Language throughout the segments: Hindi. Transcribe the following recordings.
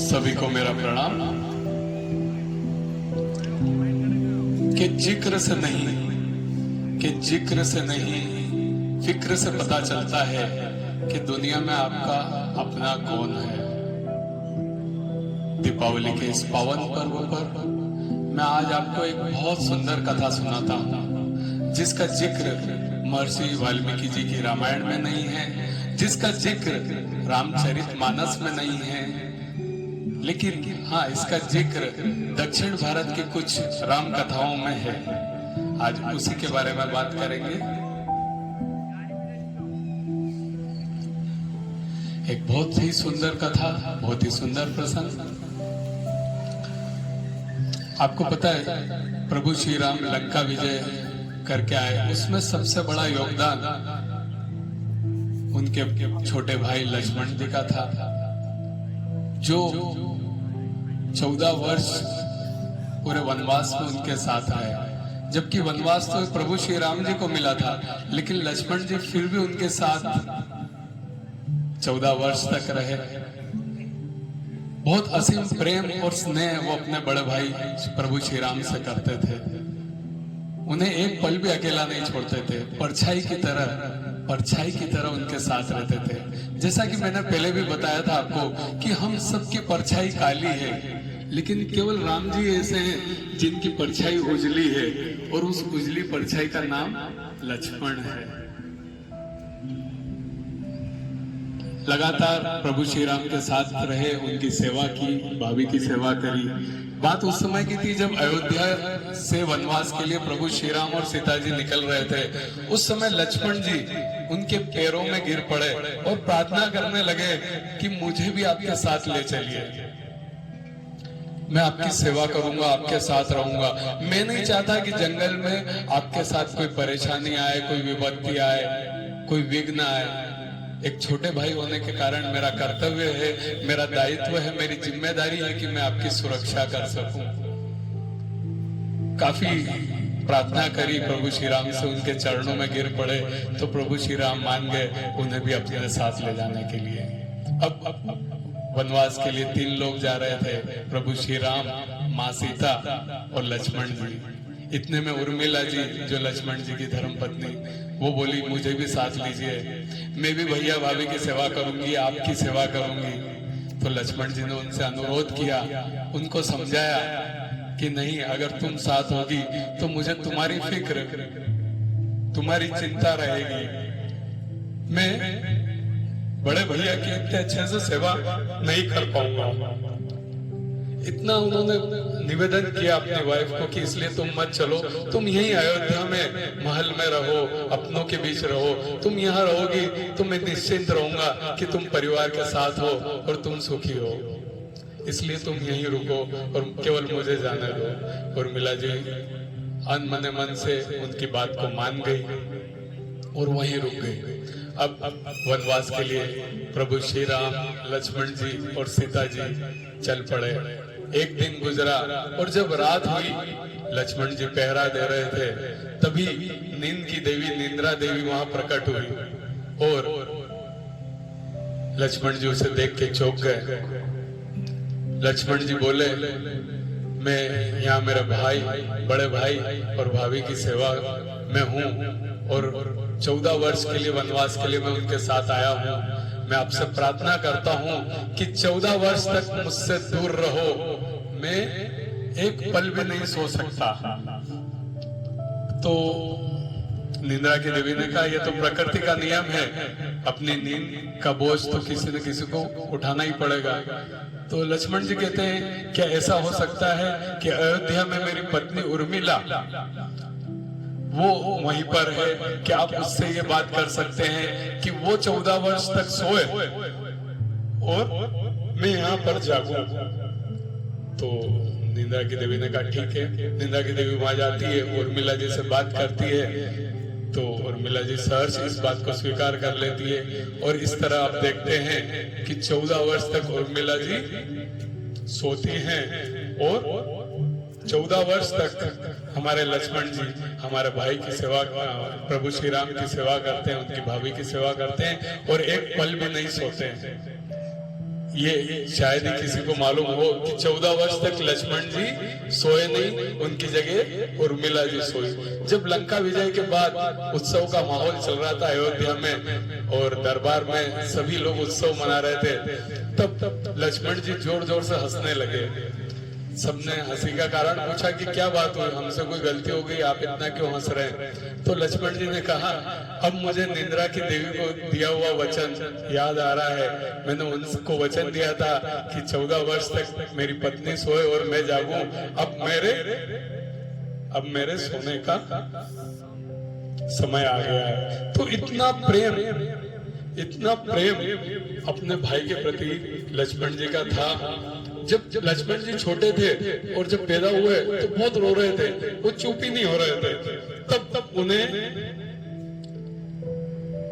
सभी को मेरा प्रणाम। कि जिक्र से नहीं फिक्र से पता चलता है कि दुनिया में आपका अपना कौन है। दीपावली के इस पावन पर्व पर मैं आज आपको एक बहुत सुंदर कथा सुनाता हूँ, जिसका जिक्र महर्षि वाल्मीकि जी की रामायण में नहीं है, जिसका जिक्र रामचरितमानस में नहीं है, लेकिन हाँ, इसका जिक्र दक्षिण भारत की कुछ राम कथाओं में है। आज उसी के बारे में बात करेंगे। एक बहुत ही सुंदर कथा, बहुत ही सुंदर प्रसंग। आपको पता है, प्रभु श्री राम लंका विजय करके आए, उसमें सबसे बड़ा योगदान उनके छोटे भाई लक्ष्मण जी का था, जो 14 वर्ष पूरे वनवास में उनके साथ रहे। जबकि वनवास तो प्रभु श्री राम जी को मिला था, लेकिन लक्ष्मण जी फिर भी उनके साथ 14 वर्ष तक रहे। बहुत असीम प्रेम और स्नेह वो अपने बड़े भाई प्रभु श्री राम से करते थे। उन्हें एक पल भी अकेला नहीं छोड़ते थे। परछाई की तरह उनके साथ रहते थे। जैसा कि मैंने पहले भी बताया था आपको कि हम सबकी परछाई काली है, लेकिन केवल राम जी ऐसे हैं जिनकी परछाई उजली है, और उस उजली परछाई का नाम लक्ष्मण है। लगातार प्रभु श्री राम के साथ रहे, उनकी सेवा की, भाभी की सेवा करी। बात उस समय की थी जब अयोध्या से वनवास के लिए प्रभु श्री राम और सीता जी निकल रहे थे। उस समय लक्ष्मण जी उनके पैरों में गिर पड़े और प्रार्थना करने लगे कि मुझे भी आपके साथ ले चलिए, मैं आपकी सेवा करूंगा, आपके साथ रहूंगा। मैं नहीं चाहता कि जंगल में आपके साथ कोई परेशानी आए, कोई विपत्ति आए, कोई विघ्न आए। एक छोटे भाई होने के कारण मेरा कर्तव्य है, मेरा दायित्व है, मेरी जिम्मेदारी है कि मैं आपकी सुरक्षा कर सकूं। काफी प्रार्थना करी प्रभु श्री राम से, उनके चरणों में गिर पड़े तो प्रभु श्री राम मान गए उन्हें भी अपने साथ ले जाने के लिए। अब वनवास के लिए 3 लोग जा रहे थे, प्रभु श्री राम, माँ सीता और लक्ष्मण जी। इतने में उर्मिला जी, जो लक्ष्मण जी की धर्मपत्नी, वो बोली मुझे भी साथ लीजिए, मैं भी भैया भाभी की सेवा करूंगी, आपकी सेवा करूंगी। तो लक्ष्मण जी ने उनसे अनुरोध किया, उनको समझाया कि नहीं, अगर तुम साथ होगी तो मुझे तुम्हारी फिक्र, तुम्हारी चिंता रहेगी। मैं बड़े भैया की इतने अच्छे से सेवा नहीं कर पाऊंगा। इतना उन्होंने निवेदन किया अपनी वाइफ को कि इसलिए तुम मत चलो, तुम यहीं अयोध्या में महल में रहो, अपनों के बीच रहो। तुम यहाँ रहोगी तो मैं निश्चिंत रहूंगा कि तुम परिवार के साथ हो और तुम सुखी हो, इसलिए तुम यहीं रुको और केवल मुझे जाने दो। और मिला जी अनमने मन से उनकी बात को मान गई और वहीं रुक गई। अब वनवास के लिए प्रभु श्री राम, लक्ष्मण जी और सीता जी चल पड़े। एक दिन गुजरा और जब रात हुई, लक्ष्मण जी पहरा दे रहे थे, तभी नींद की देवी, निंद्रा देवी वहां प्रकट हुई और लक्ष्मण जी उसे देख के चौंक गए। लक्ष्मण जी बोले, मैं यहाँ मेरे भाई, बड़े भाई और भाभी की सेवा में हूँ और 14 वर्ष के लिए वनवास के लिए मैं उनके साथ आया हूँ। मैं आपसे प्रार्थना करता हूँ कि 14 वर्ष तक मुझसे दूर रहो, मैं एक पल भी नहीं सो सकता। तो निंद्रा की देवी ने कहा, यह तो प्रकृति का नियम है, अपनी नींद का बोझ तो किसी न किसी को उठाना ही पड़ेगा। तो लक्ष्मण जी कहते हैं, क्या ऐसा हो सकता है कि अयोध्या में मेरी पत्नी उर्मिला वो वहीं पर है, क्या आप उससे ये बात कर सकते हैं कि वो 14 वर्ष तक सोए और मैं यहाँ पर जागूं? तो निंद्रा की देवी ने कहा ठीक है। निंद्रा की देवी वहां जाती है, उर्मिला जी से बात करती है, तो उर्मिला जी सहर्ष इस बात को स्वीकार कर लेती है। और इस तरह आप देखते हैं कि 14 वर्ष तक उर्मिला जी सोती हैं और 14 वर्ष तक हमारे लक्ष्मण जी हमारे भाई की सेवा, प्रभु श्री राम की सेवा करते हैं, उनकी भाभी की सेवा करते हैं और एक पल भी नहीं सोते हैं। ये शायद ही किसी को मालूम हो कि 14 वर्ष तक लक्ष्मण जी सोए नहीं, उनकी जगह उर्मिला जी सोई। जब लंका विजय के बाद उत्सव का माहौल चल रहा था अयोध्या में और दरबार में सभी लोग उत्सव मना रहे थे, तब लक्ष्मण जी जोर जोर से हंसने लगे। सबने हंसी का कारण पूछा कि क्या बात हुई, हमसे कोई गलती हो गई, आप इतना क्यों हंस रहे हैं? तो लक्ष्मण जी ने कहा, अब मुझे निंद्रा की देवी को दिया हुआ वचन याद आ रहा है। मैंने उनको वचन दिया था कि 14 वर्ष तक मेरी पत्नी सोए और मैं जागूं। अब मेरे सोने का समय आ गया है। तो इतना प्रेम अपने भाई के प्रति लक्ष्मण जी का था। जब लक्ष्मण जी छोटे थे और जब पैदा हुए तो बहुत रो रहे थे, वो चुप ही नहीं हो रहे थे। तब उन्हें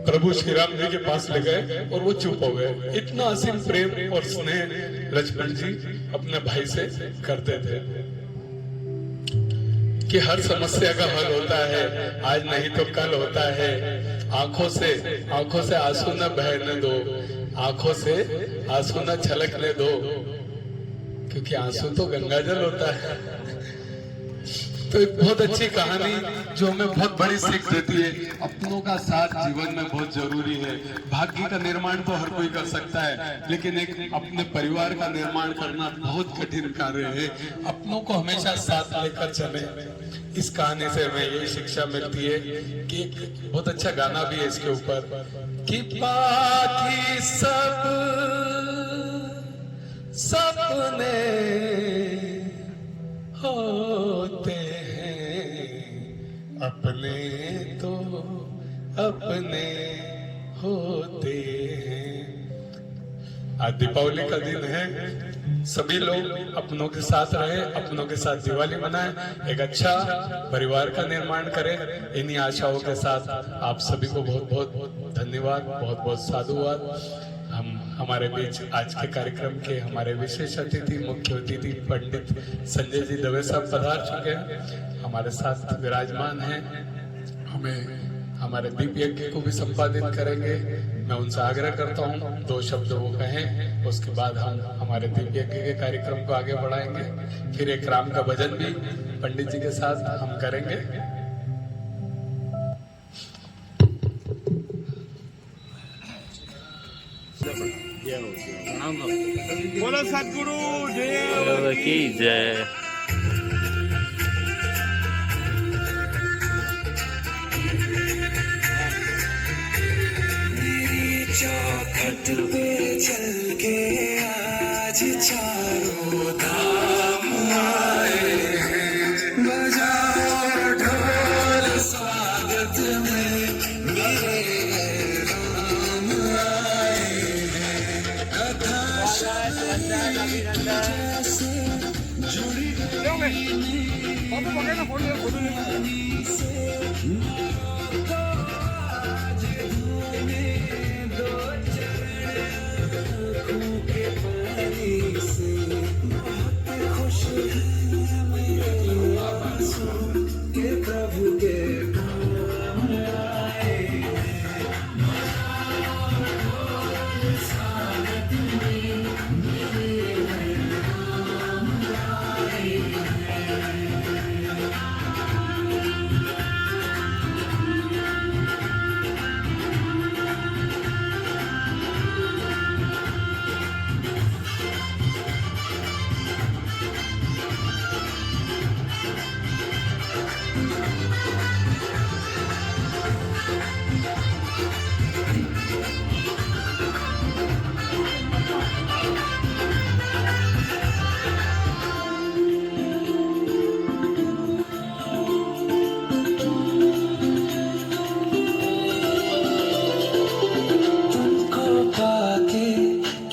प्रभु श्री राम जी के पास ले गए और वो चुप हो गए। इतना असीम प्रेम और स्नेह लक्ष्मण जी अपने भाई से करते थे कि हर समस्या का हल होता है, आज नहीं तो कल होता है। आंखों से आंसू न बहने दो, आंखों से आंसू न छलकने दो, क्योंकि आंसू तो गंगाजल होता है। तो एक बहुत अच्छी कहानी जो हमें बहुत बड़ी सीख देती है, अपनों का साथ जीवन में बहुत जरूरी है। भाग्य का निर्माण तो हर कोई कर सकता है, लेकिन एक अपने परिवार का निर्माण करना बहुत कठिन कार्य है। अपनों को हमेशा साथ लेकर चले। इस कहानी से हमें यही शिक्षा मिलती है कि एक बहुत अच्छा गाना भी है इसके ऊपर कि बाकी सब सपने होते हैं, अपने तो अपने होते हैं। आज दीपावली का दिन है, सभी लोग अपनों के साथ रहे, अपनों के साथ दिवाली मनाएं, एक अच्छा परिवार का निर्माण करें। इन्हीं आशाओं के साथ आप सभी को बहुत बहुत धन्यवाद, बहुत बहुत साधुवाद। हमारे बीच आज के कार्यक्रम के हमारे विशेष अतिथि, मुख्य अतिथि पंडित संजय जी दवे साहब पधार चुके हैं, हमारे साथ विराजमान हैं। हमें हमारे दीप यज्ञ को भी संपादित करेंगे। मैं उनसे आग्रह करता हूं 2 शब्द वो कहें, उसके बाद हम हमारे दीप यज्ञ के कार्यक्रम को आगे बढ़ाएंगे। फिर एक राम का भजन भी पंडित जी के साथ हम करेंगे। बोलो सद्गुरु देव की जय। चौखट पे चल के आज चारों धाम आए हैं, बजाओ ढोल स्वागत में मेरे राम आए हैं। कथा जैसे जुड़ी गई से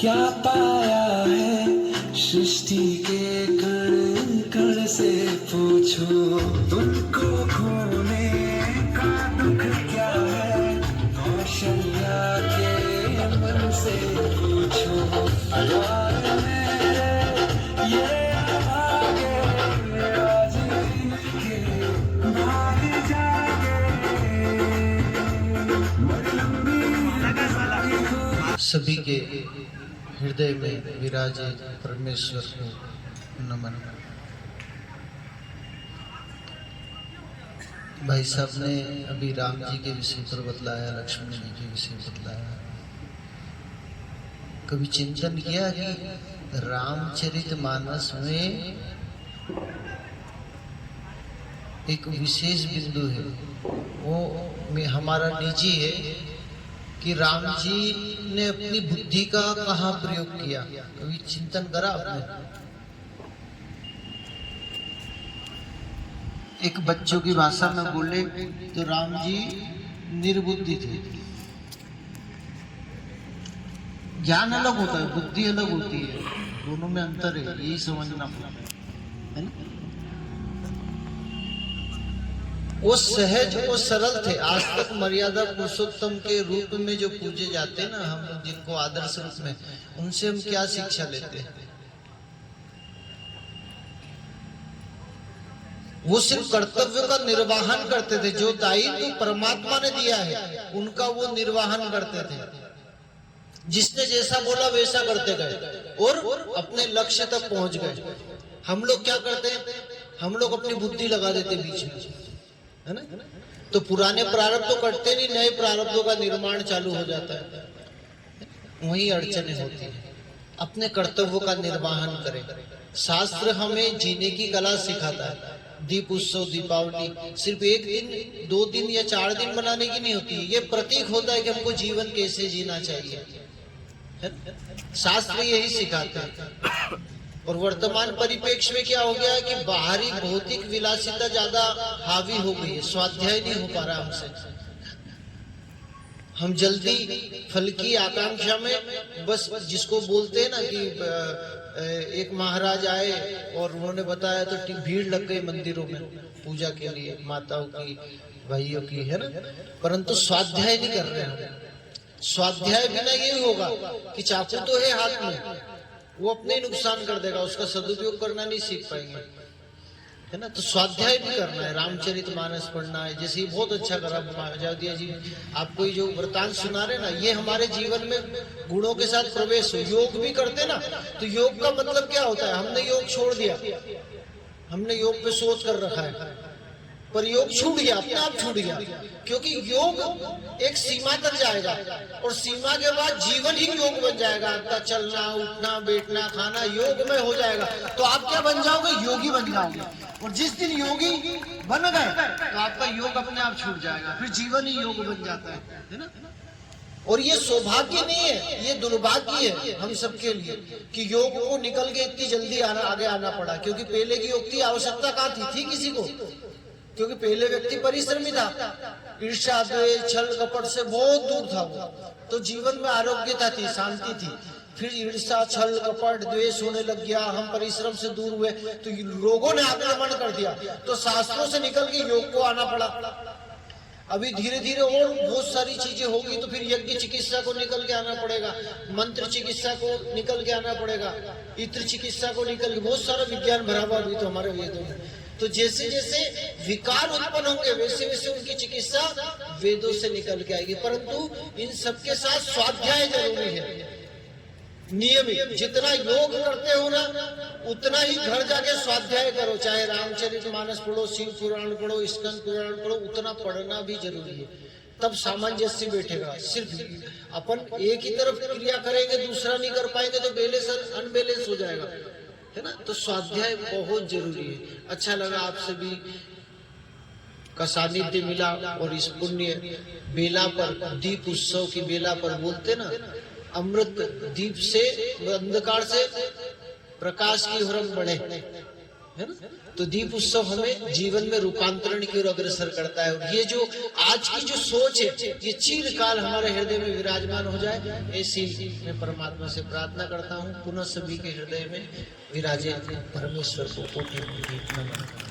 क्या पाया है सृष्टि के कण कण से पूछो, तुमको खोने का दुख क्या है कौशल्या के मन से पूछो। यार मेरे ये भागे आज के भाग जागे, बड़ी लंबी सभी के हृदय में विराजे परमेश्वर को नमन। भाई साहब ने अभी राम जी के विषय पर बतलाया, लक्ष्मण जी के विषय बतलाया। कभी चिंतन किया कि रामचरितमानस में एक विशेष बिंदु है, वो में हमारा निजी है कि राम जी ने अपनी बुद्धि का कहाँ प्रयोग किया। कभी चिंतन करा आपने? एक बच्चों की भाषा में बोले तो राम जी निर्बुद्धि थे। ज्ञान अलग होता है, बुद्धि अलग होती है, दोनों में अंतर है, यही समझना पड़ता है ना। वो सहज वो सरल थे। आज तक मर्यादा पुरुषोत्तम के रूप में जो पूजे जाते हैं ना, हम लोग जिनको आदर्श रूप में, उनसे हम क्या शिक्षा लेते हैं? वो सिर्फ कर्तव्य का निर्वहन करते थे, जो दायित्व परमात्मा ने दिया है उनका वो निर्वहन करते थे। जिसने जैसा बोला वैसा करते गए और अपने लक्ष्य तक पहुंच गए। हम लोग क्या करते हैं? हम लोग अपनी बुद्धि लगा देते बीच में, है ना। तो पुराने प्रारब्ध तो कटते नहीं, नए प्रारब्धों का निर्माण चालू हो जाता है, वही अड़चनें होती है। अपने कर्तव्यों का निर्वहन करें। शास्त्र हमें जीने की कला सिखाता है। दीप उत्सव, दीपावली सिर्फ एक दिन, 2 दिन या 4 दिन मनाने की नहीं होती। ये प्रतीक होता है कि हमको जीवन कैसे जीना चाहिए, शास्त्र यही सिखाते हैं। और वर्तमान परिप्रेक्ष्य में क्या हो गया है कि बाहरी भौतिक विलासिता ज्यादा हावी हो गई है, स्वाध्याय नहीं हो पा रहा हमसे। हम जल्दी फल की आकांक्षा में, बस जिसको बोलते हैं ना कि एक महाराज आए और उन्होंने बताया तो भीड़ लग गई मंदिरों में पूजा के लिए, माताओं की, भाइयों की, है ना। परंतु स्वाध्याय नहीं कर रहे हैं। स्वाध्याय बिना ये होगा कि चाकू तो है हाथ में, वो अपने ही नुकसान कर देगा, उसका सदुपयोग करना नहीं सीख पाएंगे, है ना। तो स्वाध्याय भी करना है, रामचरितमानस पढ़ना है। जैसे बहुत अच्छा करा जावदिया जी, आपको जो वृतांत सुना रहे ना, ये हमारे जीवन में गुणों के साथ प्रवेश हो। योग भी करते ना, तो योग का मतलब क्या होता है? हमने योग छोड़ दिया, हमने योग पे सोच कर रखा है, पर योग छूट गया, अपने आप छूट गया। क्योंकि योग एक सीमा तक जाएगा और सीमा के बाद जीवन ही योग बन जाएगा। आपका चलना, उठना, बैठना, खाना योग में हो जाएगा। तो आप क्या बन जाओगे? योगी बन जाओगे। और जिस दिन योगी बन गए तो आपका योग अपने आप छूट जाएगा, फिर जीवन ही योग बन जाता है ना। और ये सौभाग्य नहीं है, ये दुर्भाग्य है हम सबके लिए कि योग को निकल के इतनी जल्दी आगे आना पड़ा। क्योंकि पहले की योग की आवश्यकता कहाँ थी किसी को? क्योंकि पहले व्यक्ति परिश्रमी था, ईर्ष्या, द्वेष, छल कपट से बहुत दूर था वो, तो जीवन में आरोग्यता थी, शांति थी। फिर ईर्ष्या, छल कपट, द्वेष होने लग गया, हम परिश्रम से दूर हुए, तो लोगों ने आक्रमण कर दिया, तो शास्त्रों से निकल के योग को आना पड़ा। अभी धीरे धीरे और बहुत सारी चीजें होगी, तो फिर यज्ञ चिकित्सा को निकल के आना पड़ेगा, मंत्र चिकित्सा को निकल के आना पड़ेगा, इत्र चिकित्सा को निकल के, बहुत सारा विज्ञान भरा हुआ अभी तो हमारे वेदों में। तो जैसे जैसे विकार उत्पन्न होंगे वैसे वैसे उनकी चिकित्सा वेदों से निकल के आएगी। परंतु इन सबके साथ स्वाध्याय जरूरी है, नियमित। जितना योग करते हो ना, उतना ही घर जाके स्वाध्याय करो। चाहे रामचरितमानस पढ़ो, शिव पुराण पढ़ो, स्कंद पुराण पढ़ो, उतना पढ़ना भी जरूरी है। तब सामंजस्य बैठेगा। सिर्फ अपन एक ही तरफ क्रिया करेंगे, दूसरा नहीं कर पाएंगे तो बैलेंस अनबैलेंस हो जाएगा, है ना। तो स्वाध्याय बहुत जरूरी है। अच्छा लगा आपसे भी का सानिध्य मिला। और इस पुण्य बेला पर, दीप उत्सव की बेला पर बोलते ना, अमृत दीप से, अंधकार से प्रकाश की ओर बढ़े, है ना। तो दीप उत्सव हमें जीवन में रूपांतरण की ओर अग्रसर करता है। और ये जो आज की जो सोच है, ये चिरकाल हमारे हृदय में विराजमान हो जाए, ऐसी मैं परमात्मा से प्रार्थना करता हूँ। पुनः सभी के हृदय में विराजे परमेश्वर को कोटि कोटि नमन।